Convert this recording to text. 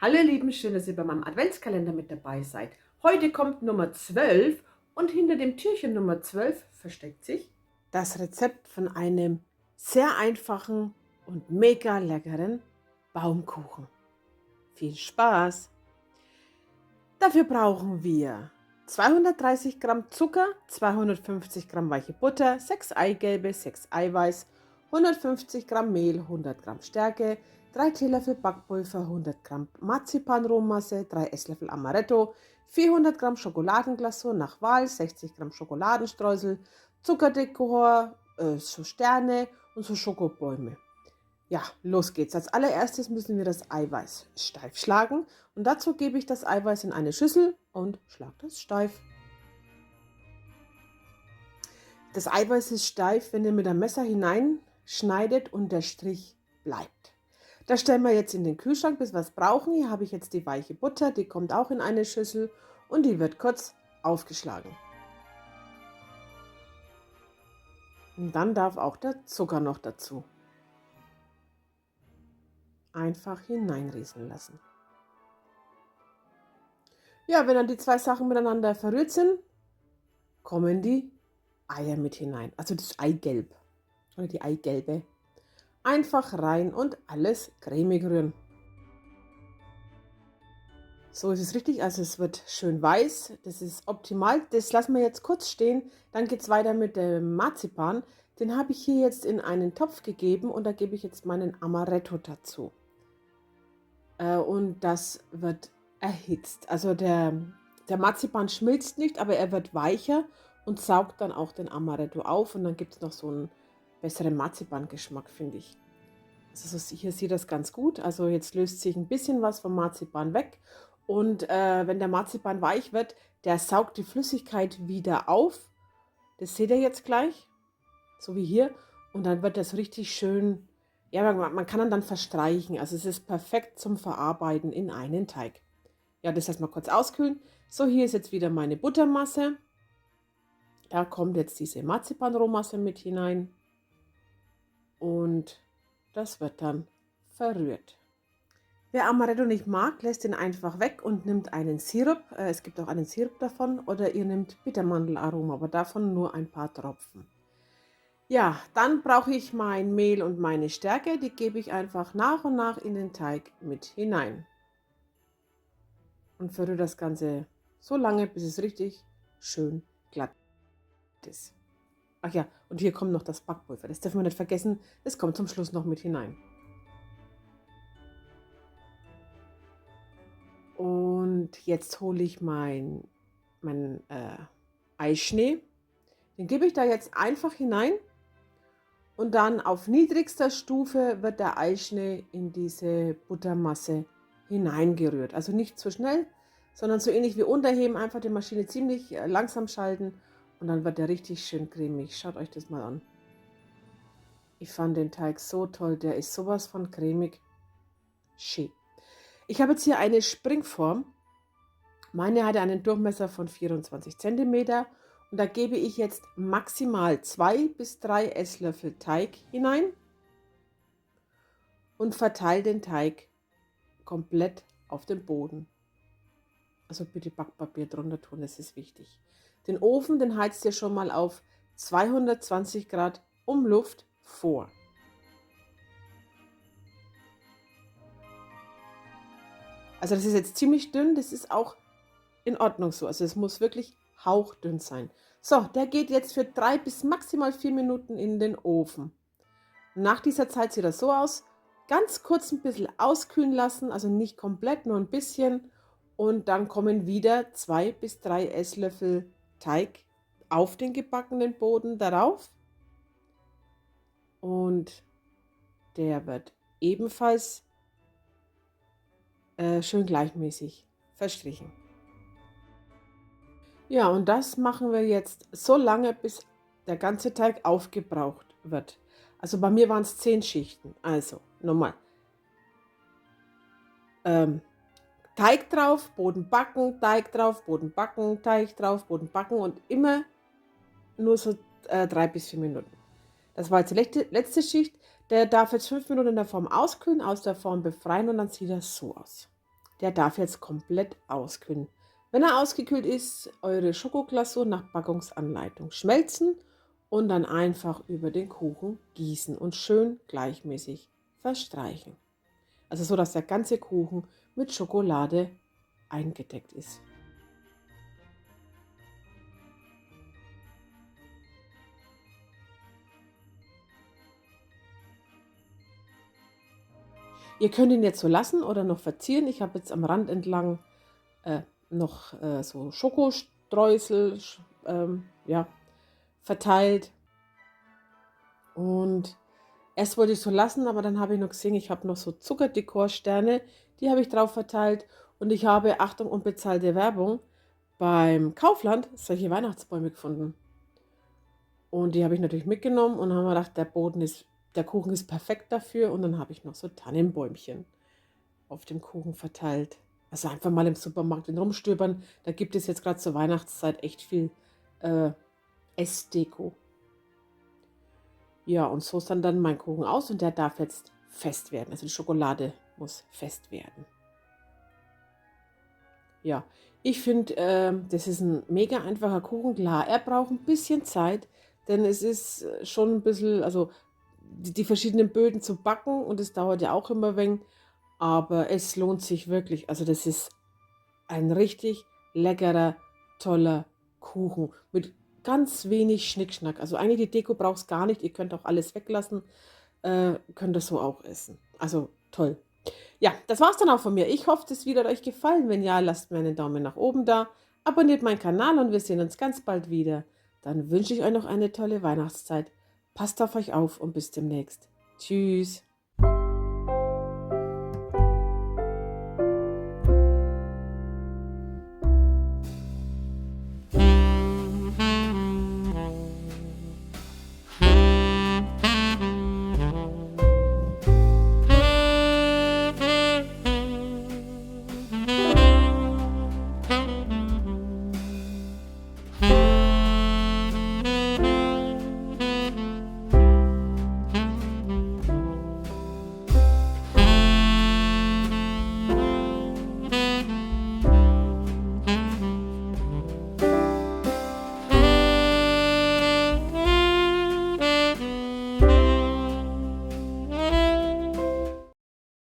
Hallo ihr Lieben, schön, dass ihr bei meinem Adventskalender mit dabei seid. Heute kommt Nummer 12 und hinter dem Türchen Nummer 12 versteckt sich das Rezept von einem sehr einfachen und mega leckeren Baumkuchen. Viel Spaß! Dafür brauchen wir 230 Gramm Zucker, 250 Gramm weiche Butter, 6 Eigelbe, 6 Eiweiß, 150 Gramm Mehl, 100 Gramm Stärke, 3 Teelöffel Backpulver, 100 Gramm Marzipanrohmasse, 3 Esslöffel Amaretto, 400 Gramm Schokoladenglasur nach Wahl, 60 Gramm Schokoladenstreusel, Zuckerdekor, so Sterne und so Schokobäume. Ja, los geht's. Als allererstes müssen wir das Eiweiß steif schlagen und dazu gebe ich das Eiweiß in eine Schüssel und schlage das steif. Das Eiweiß ist steif, wenn ihr mit dem Messer hineinschneidet und der Strich bleibt. Das stellen wir jetzt in den Kühlschrank, bis wir es brauchen. Hier habe ich jetzt die weiche Butter, die kommt auch in eine Schüssel und die wird kurz aufgeschlagen. Und dann darf auch der Zucker noch dazu. Einfach hineinrieseln lassen. Ja, wenn dann die zwei Sachen miteinander verrührt sind, kommen die Eier mit hinein. Also das Eigelb oder die Eigelbe. Einfach rein und alles cremig rühren. So ist es richtig, also es wird schön weiß, das ist optimal. Das lassen wir jetzt kurz stehen, dann geht es weiter mit dem Marzipan. Den habe ich hier jetzt in einen Topf gegeben und da gebe ich jetzt meinen Amaretto dazu. Und das wird erhitzt. Also der Marzipan schmilzt nicht, aber er wird weicher und saugt dann auch den Amaretto auf und dann gibt es noch so einen besseren Marzipangeschmack, finde ich. Also hier sieht das ganz gut. Also jetzt löst sich ein bisschen was vom Marzipan weg und wenn der Marzipan weich wird, der saugt die Flüssigkeit wieder auf. Das seht ihr jetzt gleich, so wie hier. Und dann wird das richtig schön, ja, man kann dann verstreichen. Also es ist perfekt zum Verarbeiten in einen Teig. Ja, das lassen wir kurz auskühlen. So, hier ist jetzt wieder meine Buttermasse. Da kommt jetzt diese Marzipanrohmasse mit hinein. Und das wird dann verrührt. Wer Amaretto nicht mag, lässt ihn einfach weg und nimmt einen Sirup. Es gibt auch einen Sirup davon. Oder ihr nehmt Bittermandelaroma, aber davon nur ein paar Tropfen. Ja, dann brauche ich mein Mehl und meine Stärke. Die gebe ich einfach nach und nach in den Teig mit hinein. Und verrühre das Ganze so lange, bis es richtig schön glatt ist. Ach ja, und hier kommt noch das Backpulver. Das dürfen wir nicht vergessen. Das kommt zum Schluss noch mit hinein. Und jetzt hole ich meinen Eischnee. Den gebe ich da jetzt einfach hinein. Und dann auf niedrigster Stufe wird der Eischnee in diese Buttermasse hineingerührt. Also nicht zu schnell, sondern so ähnlich wie unterheben. Einfach die Maschine ziemlich langsam schalten und dann wird der richtig schön cremig. Schaut euch das mal an. Ich fand den Teig so toll. Der ist sowas von cremig. Schön. Ich habe jetzt hier eine Springform. Meine hatte einen Durchmesser von 24 cm. Und da gebe ich jetzt maximal 2 bis 3 Esslöffel Teig hinein und verteile den Teig komplett auf den Boden. Also bitte Backpapier drunter tun, das ist wichtig. Den Ofen, den heizt ihr schon mal auf 220 Grad Umluft vor. Also das ist jetzt ziemlich dünn, das ist auch in Ordnung so. Also es muss wirklich hauchdünn sein. So, der geht jetzt für 3 bis maximal 4 Minuten in den Ofen. Nach dieser Zeit sieht das so aus. Ganz kurz ein bisschen auskühlen lassen, also nicht komplett, nur ein bisschen. Und dann kommen wieder 2 bis 3 Esslöffel Teig auf den gebackenen Boden darauf. Und der wird ebenfalls schön gleichmäßig verstrichen. Ja, und das machen wir jetzt so lange, bis der ganze Teig aufgebraucht wird. Also bei mir waren es 10 Schichten. Also nochmal. Teig drauf, Boden backen, Teig drauf, Boden backen, Teig drauf, Boden backen und immer nur so 3 bis 4 Minuten. Das war jetzt die letzte Schicht. Der darf jetzt 5 Minuten in der Form auskühlen, aus der Form befreien und dann sieht das so aus. der darf jetzt komplett auskühlen. Wenn er ausgekühlt ist, eure Schokoglasur nach Backungsanleitung schmelzen und dann einfach über den Kuchen gießen und schön gleichmäßig verstreichen. Also so, dass der ganze Kuchen mit Schokolade eingedeckt ist. Ihr könnt ihn jetzt so lassen oder noch verzieren. Ich habe jetzt am Rand entlang noch so Schokostreusel ja, verteilt. Und erst wollte ich so lassen, aber dann habe ich noch gesehen, ich habe noch so Zuckerdekorsterne, die habe ich drauf verteilt. Und ich habe, Achtung, unbezahlte Werbung, beim Kaufland solche Weihnachtsbäume gefunden. Und die habe ich natürlich mitgenommen und haben mir gedacht, der Kuchen ist perfekt dafür. Und dann habe ich noch so Tannenbäumchen auf dem Kuchen verteilt. Also einfach mal im Supermarkt rumstöbern. Da gibt es jetzt gerade zur Weihnachtszeit echt viel äh, Essdeko. Ja, und so ist dann mein Kuchen aus und der darf jetzt fest werden. Also die Schokolade muss fest werden. Ja, ich finde, das ist ein mega einfacher Kuchen. Klar, er braucht ein bisschen Zeit, denn es ist schon ein bisschen, also die verschiedenen Böden zu backen und es dauert ja auch immer ein wenig, aber es lohnt sich wirklich. Also das ist ein richtig leckerer, toller Kuchen mit ganz wenig Schnickschnack. Also eigentlich die Deko braucht's gar nicht. Ihr könnt auch alles weglassen, könnt das so auch essen. Also toll. Ja, das war's dann auch von mir. Ich hoffe, das Video hat euch gefallen. Wenn ja, lasst mir einen Daumen nach oben da. Abonniert meinen Kanal und wir sehen uns ganz bald wieder. Dann wünsche ich euch noch eine tolle Weihnachtszeit. Passt auf euch auf und bis demnächst. Tschüss.